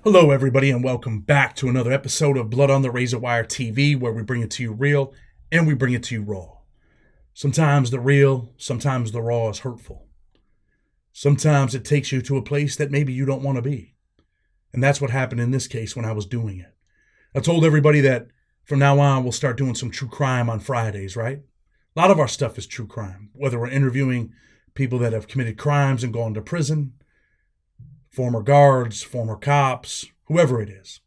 Hello, everybody, and welcome back to another episode of Blood on the Razor Wire TV, where we bring it to you real and we bring it to you raw. Sometimes the real, sometimes the raw is hurtful. Sometimes it takes you to a place that maybe you don't want to be. And that's what happened in this case when I was doing it. I told everybody that from now on we'll start doing some true crime on Fridays, right? A lot of our stuff is true crime, whether we're interviewing people that have committed crimes and gone to prison, former guards, former cops, whoever it is.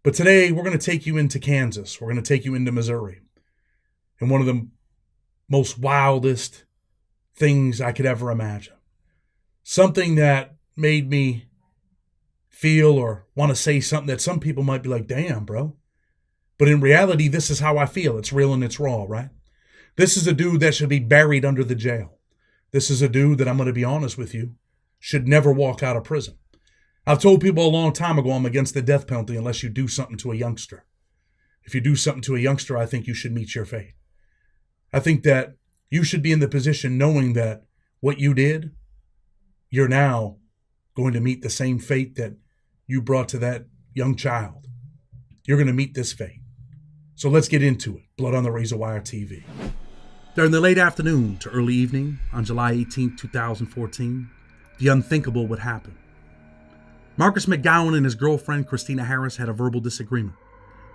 But today we're going to take you into Kansas. We're going to take you into Missouri. And one of the most wildest things I could ever imagine. Something that made me feel or want to say something that some people might be like, damn, bro. But in reality, this is how I feel. It's real and it's raw, right? This is a dude that should be buried under the jail. This is a dude that, I'm going to be honest with you, should never walk out of prison. I've told people a long time ago I'm against the death penalty unless you do something to a youngster. If you do something to a youngster, I think you should meet your fate. I think that you should be in the position knowing that what you did, you're now going to meet the same fate that you brought to that young child. You're going to meet this fate. So let's get into it. Blood on the Razor Wire TV. During the late afternoon to early evening on July 18, 2014, the unthinkable would happen. Marcus McGowan and his girlfriend, Christina Harris, had a verbal disagreement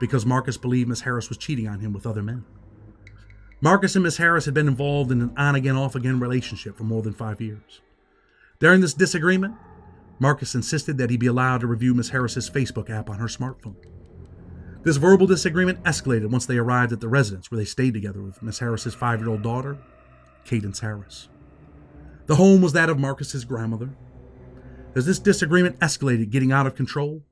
because Marcus believed Miss Harris was cheating on him with other men. Marcus and Miss Harris had been involved in an on-again, off-again relationship for more than 5 years. During this disagreement, Marcus insisted that he be allowed to review Miss Harris's Facebook app on her smartphone. This verbal disagreement escalated once they arrived at the residence where they stayed together with Miss Harris's 5-year-old daughter, Cadence Harris. The home was that of Marcus's grandmother. As this disagreement escalated, getting out of control,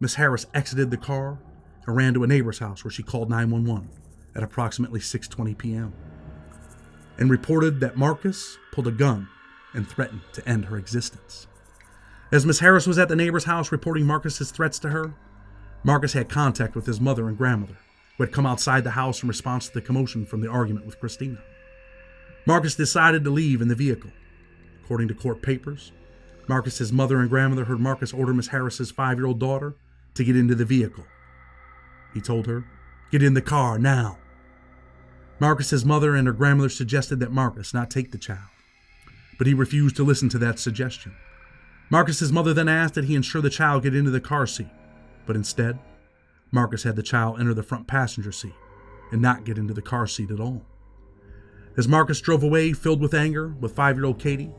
Miss Harris exited the car and ran to a neighbor's house where she called 911 at approximately 6:20 p.m. and reported that Marcus pulled a gun and threatened to end her existence. As Miss Harris was at the neighbor's house reporting Marcus's threats to her, Marcus had contact with his mother and grandmother, who had come outside the house in response to the commotion from the argument with Christina. Marcus decided to leave in the vehicle. According to court papers, Marcus's mother and grandmother heard Marcus order Miss Harris's 5-year-old daughter to get into the vehicle. He told her, "Get in the car now." Marcus's mother and her grandmother suggested that Marcus not take the child, but he refused to listen to that suggestion. Marcus's mother then asked that he ensure the child get into the car seat, but instead, Marcus had the child enter the front passenger seat and not get into the car seat at all. As Marcus drove away, filled with anger, with 5-year-old Katie,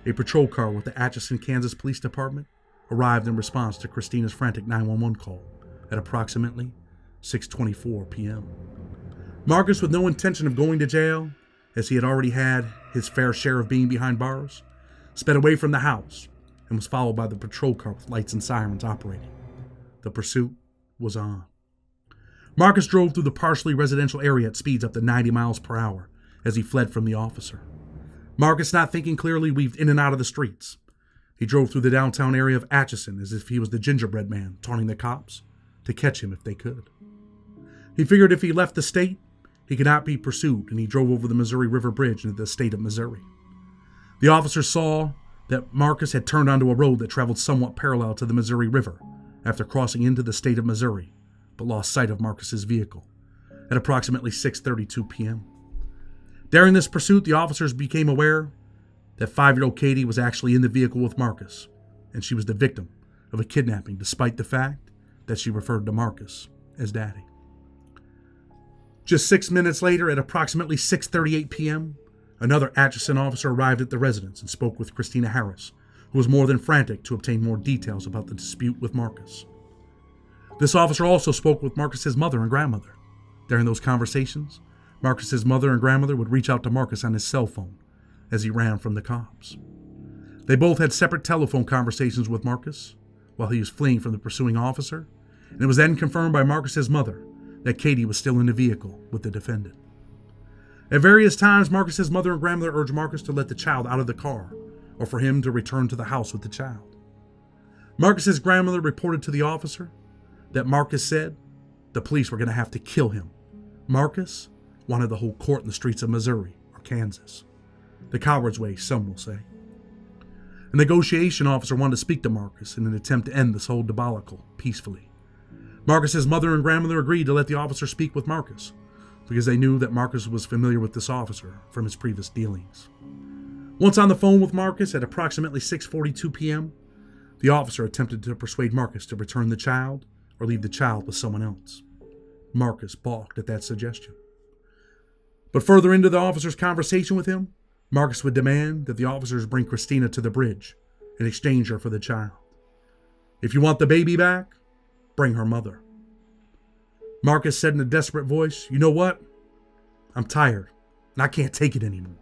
a patrol car with the Atchison, Kansas Police Department arrived in response to Christina's frantic 911 call at approximately 6:24 p.m. Marcus, with no intention of going to jail, as he had already had his fair share of being behind bars, sped away from the house and was followed by the patrol car with lights and sirens operating. The pursuit was on. Marcus drove through the partially residential area at speeds up to 90 miles per hour as he fled from the officer. Marcus, not thinking clearly, weaved in and out of the streets. He drove through the downtown area of Atchison as if he was the gingerbread man taunting the cops to catch him if they could. He figured if he left the state, he could not be pursued, and he drove over the Missouri River Bridge into the state of Missouri. The officers saw that Marcus had turned onto a road that traveled somewhat parallel to the Missouri River after crossing into the state of Missouri, but lost sight of Marcus's vehicle at approximately 6:32 p.m. During this pursuit, the officers became aware that 5-year-old Katie was actually in the vehicle with Marcus, and she was the victim of a kidnapping, despite the fact that she referred to Marcus as Daddy. Just 6 minutes later, at approximately 6:38 p.m., another Atchison officer arrived at the residence and spoke with Christina Harris, who was more than frantic to obtain more details about the dispute with Marcus. This officer also spoke with Marcus's mother and grandmother. During those conversations, Marcus's mother and grandmother would reach out to Marcus on his cell phone as he ran from the cops. They both had separate telephone conversations with Marcus while he was fleeing from the pursuing officer, and it was then confirmed by Marcus's mother that Katie was still in the vehicle with the defendant. At various times, Marcus's mother and grandmother urged Marcus to let the child out of the car or for him to return to the house with the child. Marcus's grandmother reported to the officer that Marcus said the police were going to have to kill him. Marcus wanted the whole court in the streets of Missouri or Kansas. The coward's way, some will say. A negotiation officer wanted to speak to Marcus in an attempt to end this whole debacle peacefully. Marcus's mother and grandmother agreed to let the officer speak with Marcus because they knew that Marcus was familiar with this officer from his previous dealings. Once on the phone with Marcus at approximately 6:42 p.m., the officer attempted to persuade Marcus to return the child or leave the child with someone else. Marcus balked at that suggestion. But further into the officer's conversation with him, Marcus would demand that the officers bring Christina to the bridge and exchange her for the child. If you want the baby back, bring her mother. Marcus said in a desperate voice, "You know what? I'm tired, and I can't take it anymore."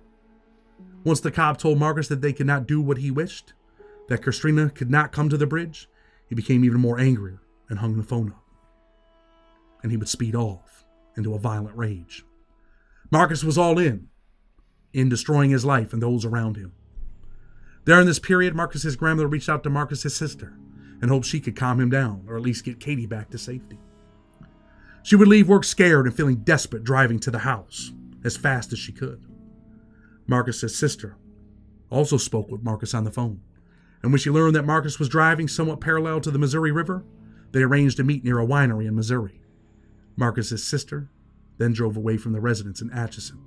Once the cop told Marcus that they could not do what he wished, that Christina could not come to the bridge, he became even more angry and hung the phone up. And he would speed off into a violent rage. Marcus was all in destroying his life and those around him. During this period, Marcus's grandmother reached out to Marcus's sister and hoped she could calm him down or at least get Katie back to safety. She would leave work scared and feeling desperate, driving to the house as fast as she could. Marcus's sister also spoke with Marcus on the phone, and when she learned that Marcus was driving somewhat parallel to the Missouri River, they arranged to meet near a winery in Missouri. Marcus's sister then drove away from the residence in Atchison.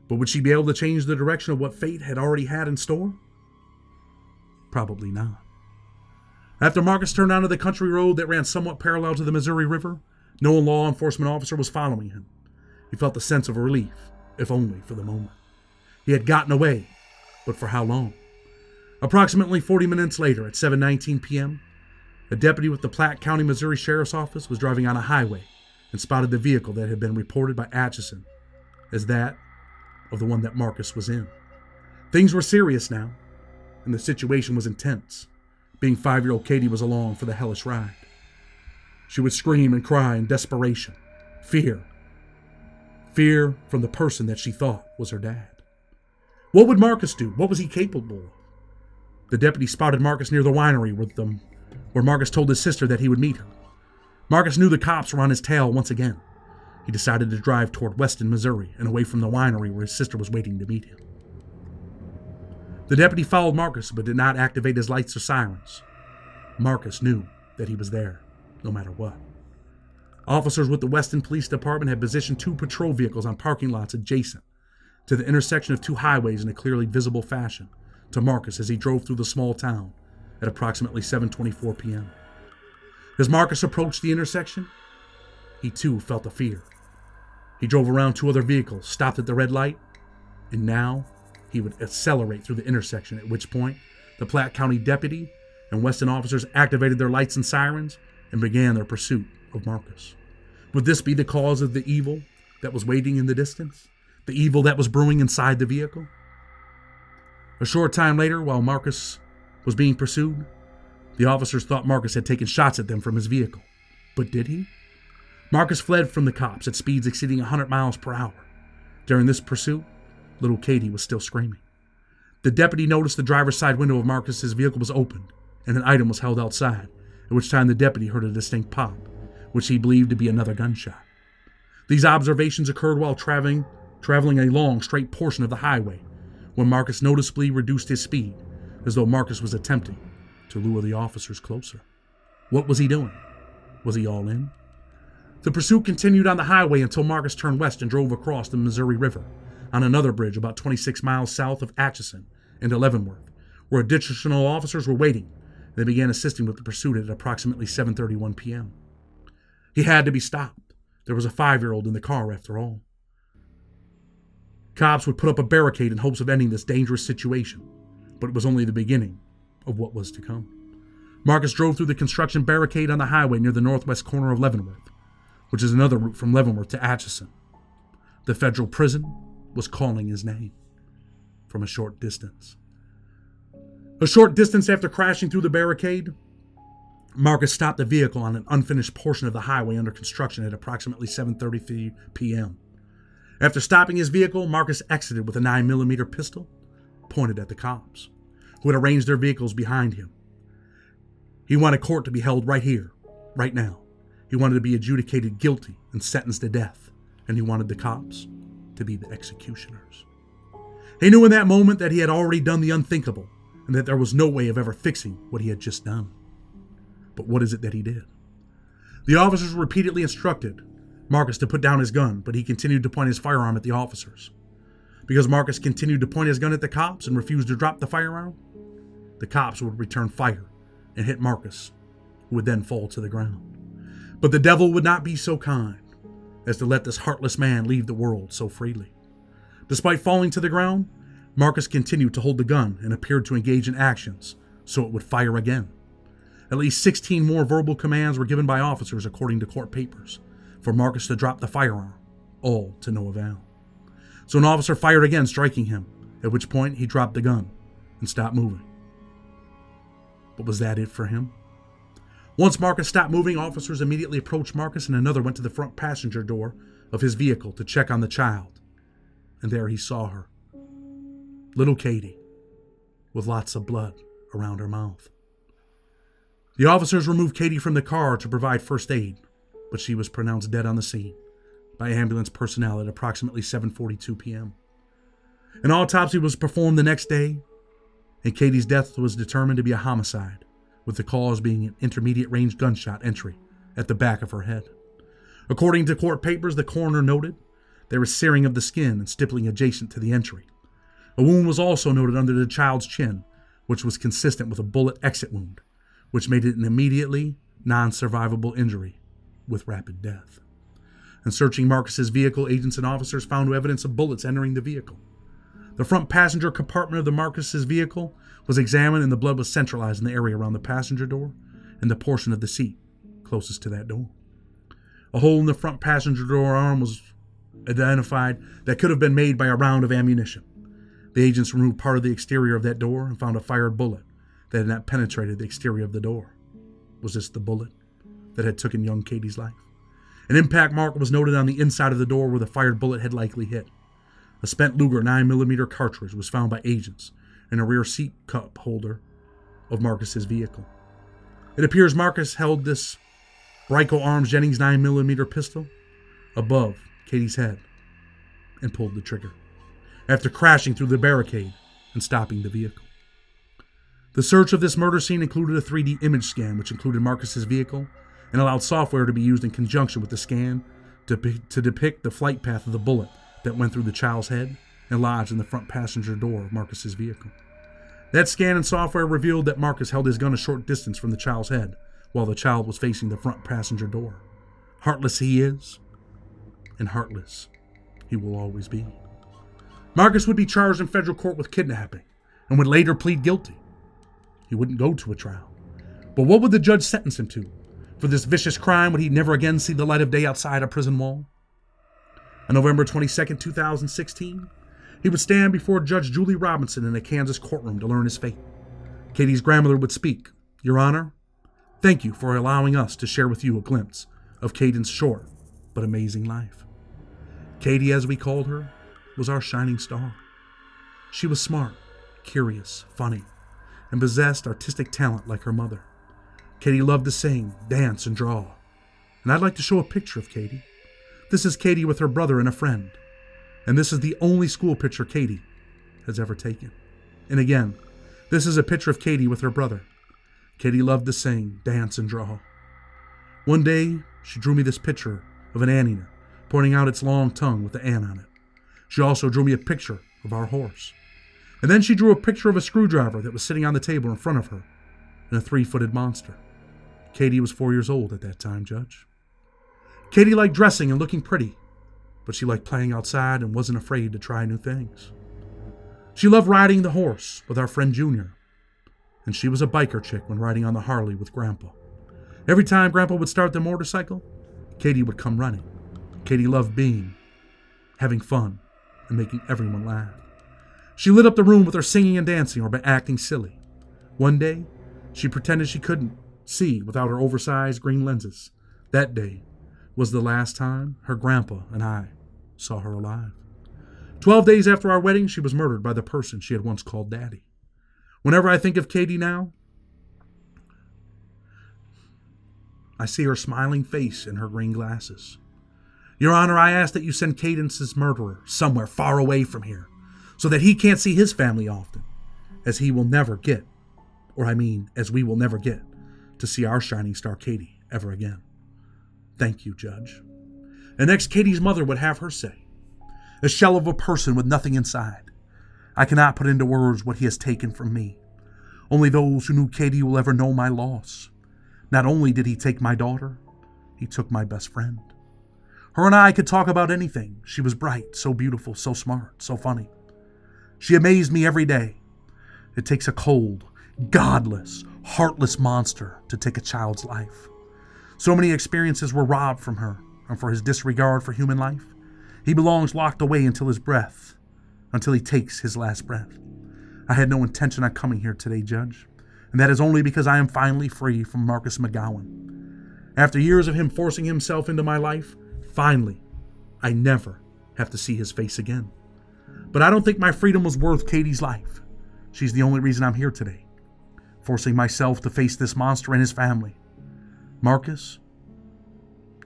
But would she be able to change the direction of what fate had already had in store? Probably not. After Marcus turned onto the country road that ran somewhat parallel to the Missouri River, no law enforcement officer was following him. He felt a sense of relief, if only for the moment. He had gotten away, but for how long? Approximately 40 minutes later, at 7:19 p.m., a deputy with the Platte County, Missouri Sheriff's Office was driving on a highway and spotted the vehicle that had been reported by Atchison as that of the one that Marcus was in. Things were serious now, and the situation was intense. Being 5-year-old Katie was along for the hellish ride. She would scream and cry in desperation. Fear. Fear from the person that she thought was her dad. What would Marcus do? What was he capable of? The deputy spotted Marcus near the winery where Marcus told his sister that he would meet her. Marcus knew the cops were on his tail once again. He decided to drive toward Weston, Missouri, and away from the winery where his sister was waiting to meet him. The deputy followed Marcus, but did not activate his lights or sirens. Marcus knew that he was there, no matter what. Officers with the Weston Police Department had positioned 2 patrol vehicles on parking lots adjacent to the intersection of 2 highways in a clearly visible fashion to Marcus as he drove through the small town at approximately 7:24 p.m. As Marcus approached the intersection, he too felt a fear. He drove around 2 other vehicles, stopped at the red light, and now he would accelerate through the intersection, at which point the Platte County deputy and Weston officers activated their lights and sirens and began their pursuit of Marcus. Would this be the cause of the evil that was waiting in the distance? The evil that was brewing inside the vehicle? A short time later, while Marcus was being pursued, the officers thought Marcus had taken shots at them from his vehicle. But did he? Marcus fled from the cops at speeds exceeding 100 miles per hour. During this pursuit, little Katie was still screaming. The deputy noticed the driver's side window of Marcus's vehicle was opened, and an item was held outside, at which time the deputy heard a distinct pop, which he believed to be another gunshot. These observations occurred while traveling a long, straight portion of the highway, when Marcus noticeably reduced his speed, as though Marcus was attempting to lure the officers closer. What was he doing? Was he all in? The pursuit continued on the highway until Marcus turned west and drove across the Missouri River on another bridge about 26 miles south of Atchison into Leavenworth, where additional officers were waiting. They began assisting with the pursuit at approximately 7:31 p.m. He had to be stopped. There was a 5-year-old in the car after all. Cops would put up a barricade in hopes of ending this dangerous situation, but it was only the beginning of what was to come. Marcus drove through the construction barricade on the highway near the northwest corner of Leavenworth, which is another route from Leavenworth to Atchison. The federal prison was calling his name from a short distance. A short distance after crashing through the barricade, Marcus stopped the vehicle on an unfinished portion of the highway under construction at approximately 7:33 p.m. After stopping his vehicle, Marcus exited with a 9mm pistol pointed at the cops, who had arranged their vehicles behind him. He wanted court to be held right here, right now. He wanted to be adjudicated guilty and sentenced to death, and he wanted the cops to be the executioners. He knew in that moment that he had already done the unthinkable and that there was no way of ever fixing what he had just done. But what is it that he did? The officers repeatedly instructed Marcus to put down his gun, but he continued to point his firearm at the officers. Because Marcus continued to point his gun at the cops and refused to drop the firearm, the cops would return fire and hit Marcus, who would then fall to the ground. But the devil would not be so kind as to let this heartless man leave the world so freely. Despite falling to the ground, Marcus continued to hold the gun and appeared to engage in actions so it would fire again. At least 16 more verbal commands were given by officers, according to court papers, for Marcus to drop the firearm, all to no avail. So an officer fired again, striking him, at which point he dropped the gun and stopped moving. But was that it for him? Once Marcus stopped moving, officers immediately approached Marcus, and another went to the front passenger door of his vehicle to check on the child. And there he saw her. Little Katie, with lots of blood around her mouth. The officers removed Katie from the car to provide first aid, but she was pronounced dead on the scene by ambulance personnel at approximately 7:42 p.m. An autopsy was performed the next day, and Katie's death was determined to be a homicide, with the cause being an intermediate-range gunshot entry at the back of her head. According to court papers, the coroner noted there was searing of the skin and stippling adjacent to the entry. A wound was also noted under the child's chin, which was consistent with a bullet exit wound, which made it an immediately non-survivable injury with rapid death. In searching Marcus's vehicle, agents and officers found no evidence of bullets entering the vehicle. The front passenger compartment of the Marcus's vehicle was examined, and the blood was centralized in the area around the passenger door and the portion of the seat closest to that door. A hole in the front passenger door arm was identified that could have been made by a round of ammunition. The agents removed part of the exterior of that door and found a fired bullet that had not penetrated the exterior of the door. Was this the bullet that had taken young Katie's life? An impact mark was noted on the inside of the door where the fired bullet had likely hit. A spent Luger 9mm cartridge was found by agents in a rear seat cup holder of Marcus's vehicle. It appears Marcus held this Brico Arms Jennings 9mm pistol above Katie's head and pulled the trigger after crashing through the barricade and stopping the vehicle. The search of this murder scene included a 3D image scan, which included Marcus's vehicle and allowed software to be used in conjunction with the scan to depict the flight path of the bullet that went through the child's head and lodged in the front passenger door of Marcus's vehicle. That scan and software revealed that Marcus held his gun a short distance from the child's head while the child was facing the front passenger door. Heartless he is, and heartless he will always be. Marcus would be charged in federal court with kidnapping and would later plead guilty. He wouldn't go to a trial. But what would the judge sentence him to? For this vicious crime, would he never again see the light of day outside a prison wall? On November 22nd, 2016, he would stand before Judge Julie Robinson in a Kansas courtroom to learn his fate. Katie's grandmother would speak. "Your Honor, thank you for allowing us to share with you a glimpse of Caden's short but amazing life. Katie, as we called her, was our shining star. She was smart, curious, funny, and possessed artistic talent like her mother. Katie loved to sing, dance, and draw. And I'd like to show a picture of Katie. This is Katie with her brother and a friend. And this is the only school picture Katie has ever taken. And again, this is a picture of Katie with her brother. Katie loved to sing, dance, and draw. One day, she drew me this picture of an anteater, pointing out its long tongue with the ant on it. She also drew me a picture of our horse. And then she drew a picture of a screwdriver that was sitting on the table in front of her, and a 3-footed monster. Katie was 4 years old at that time, Judge. Katie liked dressing and looking pretty, but she liked playing outside and wasn't afraid to try new things. She loved riding the horse with our friend Junior, and she was a biker chick when riding on the Harley with Grandpa. Every time Grandpa would start the motorcycle, Katie would come running. Katie loved having fun, and making everyone laugh. She lit up the room with her singing and dancing or by acting silly. One day, she pretended she couldn't see without her oversized green lenses. That day was the last time her grandpa and I saw her alive. 12 days after our wedding, she was murdered by the person she had once called Daddy. Whenever I think of Katie now, I see her smiling face and her green glasses. Your Honor, I ask that you send Cadence's murderer somewhere far away from here so that he can't see his family often as he will never get, as we will never get to see our shining star Katie ever again. Thank you, Judge. And next, Katie's mother would have her say. A shell of a person with nothing inside. I cannot put into words what he has taken from me. Only those who knew Katie will ever know my loss. Not only did he take my daughter, he took my best friend. Her and I could talk about anything. She was bright, so beautiful, so smart, so funny. She amazed me every day. It takes a cold, godless, heartless monster to take a child's life. So many experiences were robbed from her, and for his disregard for human life, he belongs locked away until he takes his last breath. I had no intention of coming here today, Judge, and that is only because I am finally free from Marcus McGowan. After years of him forcing himself into my life, finally, I never have to see his face again. But I don't think my freedom was worth Katie's life. She's the only reason I'm here today, forcing myself to face this monster and his family. Marcus,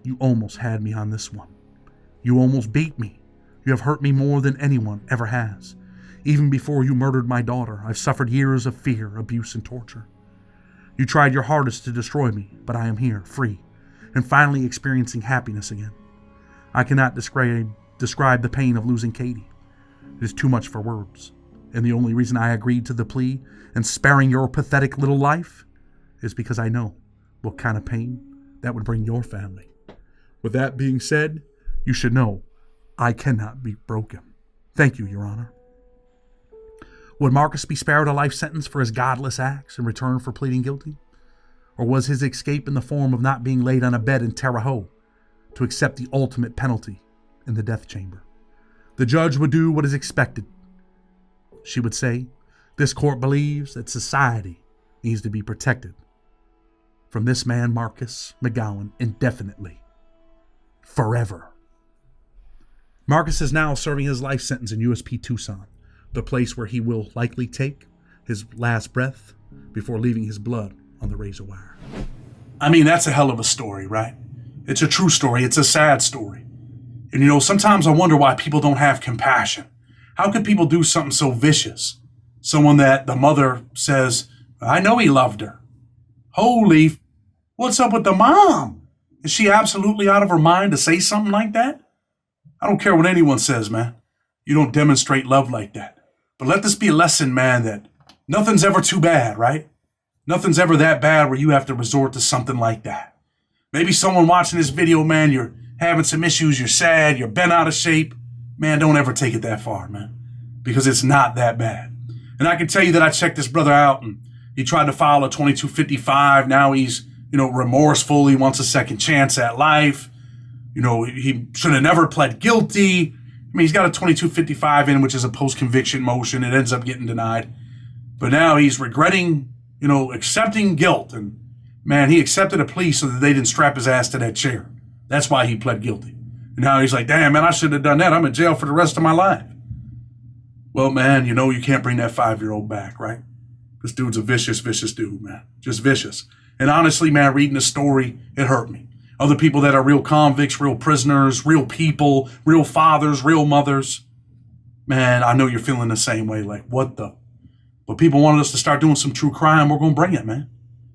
you almost had me on this one. You almost beat me. You have hurt me more than anyone ever has. Even before you murdered my daughter, I've suffered years of fear, abuse, and torture. You tried your hardest to destroy me, but I am here, free, and finally experiencing happiness again. I cannot describe the pain of losing Katie. It is too much for words, and the only reason I agreed to the plea and sparing your pathetic little life is because I know what kind of pain that would bring your family. With that being said, you should know I cannot be broken. Thank you, Your Honor. Would Marcus be spared a life sentence for his godless acts in return for pleading guilty? Or was his escape in the form of not being laid on a bed in Terre Haute to accept the ultimate penalty in the death chamber? The judge would do what is expected. She would say, this court believes that society needs to be protected from this man, Marcus McGowan, indefinitely, forever. Marcus is now serving his life sentence in USP Tucson, the place where he will likely take his last breath before leaving his blood on the razor wire. I mean, that's a hell of a story, right? It's a true story. It's a sad story. And sometimes I wonder why people don't have compassion. How could people do something so vicious? Someone that the mother says, I know he loved her. Holy, what's up with the mom? Is she absolutely out of her mind to say something like that? I don't care what anyone says, man. You don't demonstrate love like that. But let this be a lesson, man, that nothing's ever too bad, right? Nothing's ever that bad where you have to resort to something like that. Maybe someone watching this video, man, you're having some issues, you're sad, you're bent out of shape. Man, don't ever take it that far, man, because it's not that bad. And I can tell you that I checked this brother out, and he tried to file a 2255. Now he's, remorseful. He wants a second chance at life. He should have never pled guilty. I mean, he's got a 2255 in, which is a post-conviction motion. It ends up getting denied. But now he's regretting, accepting guilt. And, man, he accepted a plea so that they didn't strap his ass to that chair. That's why he pled guilty. And now he's like, damn, man, I shouldn't have done that. I'm in jail for the rest of my life. Well, man, you can't bring that 5-year-old back, right? This dude's a vicious, vicious dude, man. Just vicious. And honestly, man, reading the story, it hurt me. Other people that are real convicts, real prisoners, real people, real fathers, real mothers. Man, I know you're feeling the same way. Like, what the? But people wanted us to start doing some true crime. We're going to bring it, man.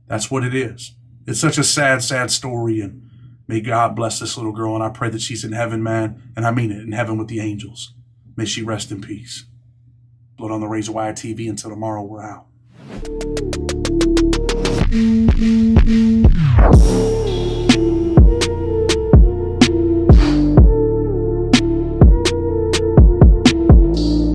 That's what it is. It's such a sad, sad story. And may God bless this little girl. And I pray that she's in heaven, man. And I mean it, in heaven with the angels. May she rest in peace. Blood on the Razor Wire TV. Until tomorrow, we're out.